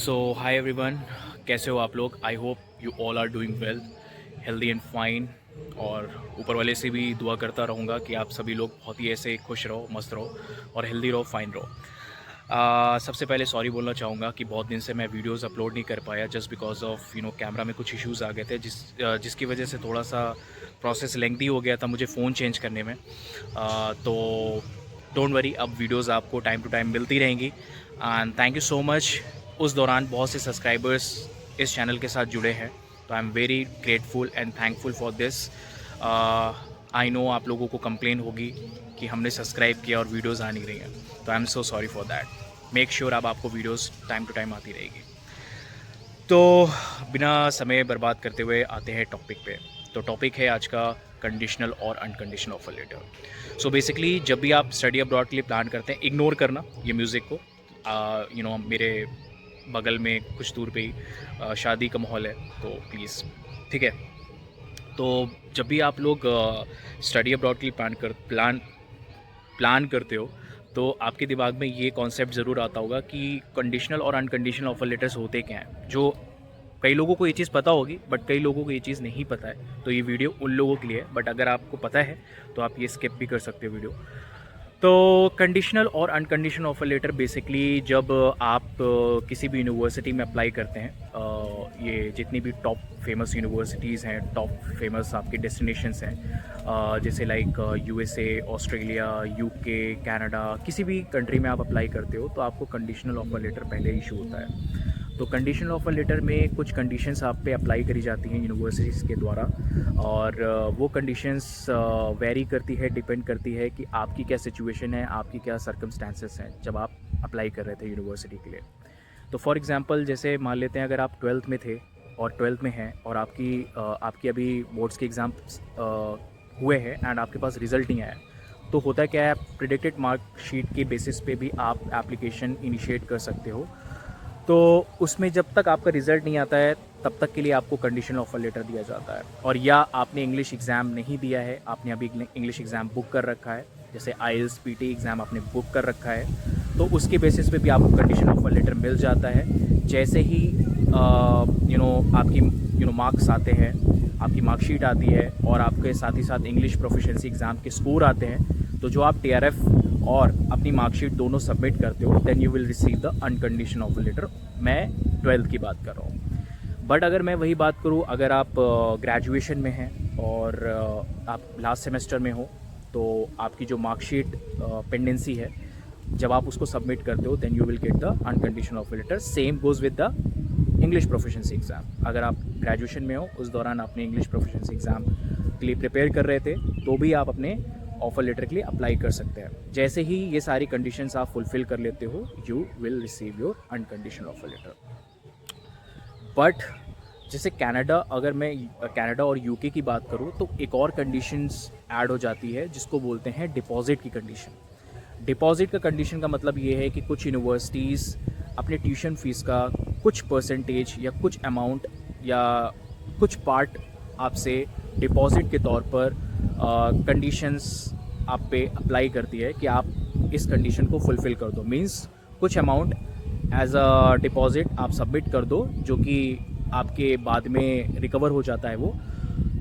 सो hi everyone, कैसे हो आप लोग। I hope you all are doing well, healthy and fine. और ऊपर वाले से भी दुआ करता रहूँगा कि आप सभी लोग बहुत ही ऐसे खुश रहो, मस्त रहो और हेल्दी रहो, फाइन रहो। सबसे पहले सॉरी बोलना चाहूँगा कि बहुत दिन से मैं वीडियोस अपलोड नहीं कर पाया, जस्ट बिकॉज ऑफ कैमरा में कुछ इश्यूज़ आ गए थे, जिसकी वजह से थोड़ा सा प्रोसेस लेंथी हो गया था मुझे फ़ोन चेंज करने में। तो डोंट वरी, अब वीडियोस आपको टाइम टू टाइम मिलती रहेंगी। And thank you so much. उस दौरान बहुत से सब्सक्राइबर्स इस चैनल के साथ जुड़े हैं, तो I am very grateful and thankful for this. I know आप लोगों को कंप्लेन होगी कि हमने सब्सक्राइब किया और वीडियोस आ नहीं रही हैं, तो I am so sorry for that. Make sure अब आपको वीडियोस टाइम टू टाइम आती रहेगी। तो बिना समय बर्बाद करते हुए आते हैं टॉपिक पे। तो टॉपिक है आज का कंडीशनल और unconditional offer letter. So basically जब भी आप स्टडी अब्रॉड के लिए प्लान करते हैं, इग्नोर करना ये म्यूज़िक को। मेरे बगल में कुछ दूर पे ही शादी का माहौल है, तो प्लीज़, ठीक है। तो जब भी आप लोग स्टडी अब्रॉड के लिए प्लान करते हो, तो आपके दिमाग में ये कॉन्सेप्ट ज़रूर आता होगा कि कंडीशनल और अनकंडीशनल ऑफर लेटर्स होते क्या हैं। जो कई लोगों को ये चीज़ पता होगी, बट कई लोगों को ये चीज़ नहीं पता है, तो ये वीडियो उन लोगों के लिए है। बट अगर आपको पता है तो आप ये स्किप भी कर सकते हो वीडियो। तो कंडीशनल और अनकंडीशनल ऑफर लेटर बेसिकली जब आप किसी भी यूनिवर्सिटी में अप्लाई करते हैं, ये जितनी भी टॉप फेमस यूनिवर्सिटीज़ हैं, टॉप फेमस आपके डेस्टिनेशंस हैं, जैसे like USA, Australia, UK, Canada, किसी भी कंट्री में आप अप्लाई करते हो तो आपको कंडीशनल ऑफर लेटर पहले इशू होता है। तो कंडीशनल ऑफर लेटर में कुछ कंडीशंस आप पे अप्लाई करी जाती हैं यूनिवर्सिटीज़ के द्वारा, और वो कंडीशंस वेरी करती है, डिपेंड करती है कि आपकी क्या सिचुएशन है, आपकी क्या सर्कमस्टांसेस हैं जब आप अप्लाई कर रहे थे यूनिवर्सिटी के लिए। तो फॉर एग्जांपल जैसे मान लेते हैं, अगर आप 12th में थे और 12th में हैं और आपकी अभी बोर्ड्स के एग्ज़ाम्स हुए हैं एंड आपके पास रिज़ल्ट नहीं आया, तो होता क्या है, प्रिडिक्टेड मार्कशीट के बेसिस पे भी आप एप्लीकेशन इनिशिएट कर सकते हो। तो उसमें जब तक आपका रिज़ल्ट नहीं आता है तब तक के लिए आपको कंडीशनल ऑफर लेटर दिया जाता है। और या आपने इंग्लिश एग्ज़ाम नहीं दिया है, आपने अभी इंग्लिश एग्ज़ाम बुक कर रखा है, जैसे IELTS PT एग्ज़ाम आपने बुक कर रखा है, तो उसके बेसिस पे भी आपको कंडीशनल ऑफर लेटर मिल जाता है। जैसे ही आपकी मार्क्स आते हैं, आपकी मार्कशीट आती है और आपके साथ ही साथ इंग्लिश प्रोफिशिएंसी एग्ज़ाम के स्कोर आते हैं, तो जो आप TRF और अपनी मार्कशीट दोनों सबमिट करते हो, then you will receive the unconditional offer letter. मैं 12th की बात कर रहा हूँ। बट अगर मैं वही बात करूँ, अगर आप ग्रेजुएशन में हैं और आप लास्ट सेमेस्टर में हो, तो आपकी जो मार्कशीट पेंडेंसी है, जब आप उसको सबमिट करते हो, then you will get the unconditional offer letter. Same goes with the English proficiency exam. अगर आप ग्रेजुएशन में हो, उस दौरान आपने इंग्लिश प्रोफिशिएंसी एग्ज़ाम के लिए प्रिपेयर कर रहे थे, तो भी आप अपने ऑफर लेटर के लिए अप्लाई कर सकते हैं। जैसे ही ये सारी कंडीशंस आप फुलफ़िल कर लेते हो, you will receive your unconditional offer letter. But जैसे कनाडा, अगर मैं कनाडा और यूके की बात करूँ, तो एक और कंडीशंस ऐड हो जाती है जिसको बोलते हैं डिपॉजिट की कंडीशन। डिपॉजिट का कंडीशन का मतलब ये है कि कुछ यूनिवर्सिटीज़ अपने ट्यूशन फीस का कुछ परसेंटेज या कुछ अमाउंट या कुछ पार्ट आपसे डिपॉजिट के तौर पर कंडीशंस आप पे अप्लाई करती है कि आप इस कंडीशन को फुलफ़िल कर दो। मींस कुछ अमाउंट एज अ डिपॉजिट आप सबमिट कर दो, जो कि आपके बाद में रिकवर हो जाता है वो।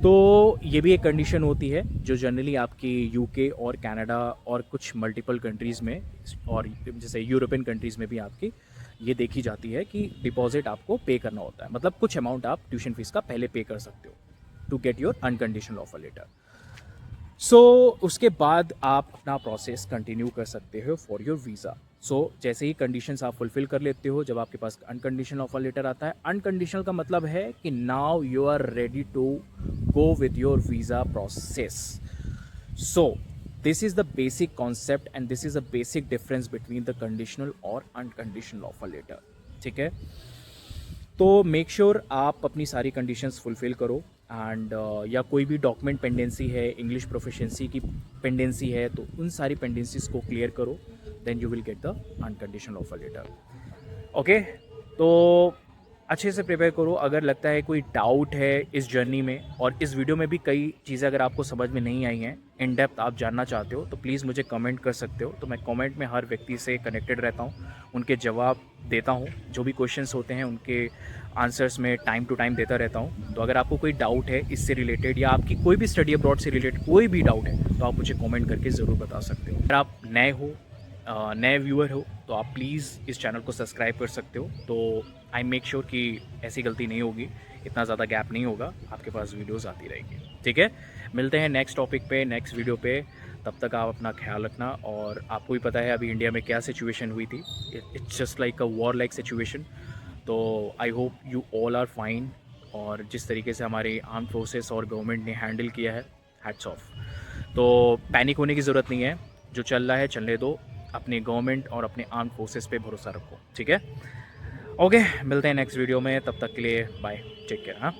तो ये भी एक कंडीशन होती है जो जनरली आपकी यूके और कनाडा और कुछ मल्टीपल कंट्रीज़ में, और जैसे यूरोपियन कंट्रीज़ में भी आपकी ये देखी जाती है कि डिपॉजिट आपको पे करना होता है। मतलब कुछ अमाउंट आप ट्यूशन फीस का पहले पे कर सकते हो to get your unconditional offer letter. So उसके बाद आप अपना प्रोसेस कंटिन्यू कर सकते हो फॉर योर वीज़ा। जैसे ही कंडीशंस आप फुलफ़िल कर लेते हो, जब आपके पास अनकंडीशनल ऑफर लेटर आता है, अनकंडीशनल का मतलब है कि now you are ready to go with your visa process. So this is the basic concept and this is the basic difference between the conditional और अनकंडीशनल ऑफर लेटर, ठीक है। तो मेक श्योर आप अपनी सारी कंडीशंस फुलफ़िल करो and या कोई भी डॉक्यूमेंट पेंडेंसी है, इंग्लिश प्रोफिशिएंसी की पेंडेंसी है, तो उन सारी पेंडेंसीज को क्लियर करो, then you will get the unconditional offer letter. Okay, तो अच्छे से प्रिपेयर करो। अगर लगता है कोई डाउट है इस जर्नी में, और इस वीडियो में भी कई चीज़ें अगर आपको समझ में नहीं आई हैं, इन डेप्थ आप जानना चाहते हो तो प्लीज़ मुझे कमेंट कर सकते हो। तो मैं कमेंट में हर व्यक्ति से कनेक्टेड रहता हूँ, उनके जवाब देता हूँ, जो भी क्वेश्चंस होते हैं उनके आंसर्स में टाइम टू टाइम देता रहता हूँ। तो अगर आपको कोई डाउट है इससे रिलेटेड या आपकी कोई भी स्टडी अब्रॉड से रिलेटेड कोई भी डाउट है तो आप मुझे कमेंट करके ज़रूर बता सकते हो। अगर आप नए हो, नए व्यूअर हो, तो आप प्लीज़ इस चैनल को सब्सक्राइब कर सकते हो। तो आई मेक श्योर कि ऐसी गलती नहीं होगी, इतना ज़्यादा गैप नहीं होगा, आपके पास वीडियोस आती रहेगी। ठीक है, मिलते हैं नेक्स्ट टॉपिक पे, नेक्स्ट वीडियो पे। तब तक आप अपना ख्याल रखना। और आपको भी पता है अभी इंडिया में क्या सिचुएशन हुई थी, it's just like a war like situation. तो I hope you all are fine. और जिस तरीके से हमारी आर्म फोर्सेस और गवर्नमेंट ने हैंडल किया है, हैट्स ऑफ। तो पैनिक होने की ज़रूरत नहीं है, जो चल रहा है चलने दो, अपने गवर्नमेंट और अपने आर्म फोर्सेस पे भरोसा रखो। ठीक है, ओके, मिलते हैं नेक्स्ट वीडियो में, तब तक के लिए बाय, टेक केयर। हाँ।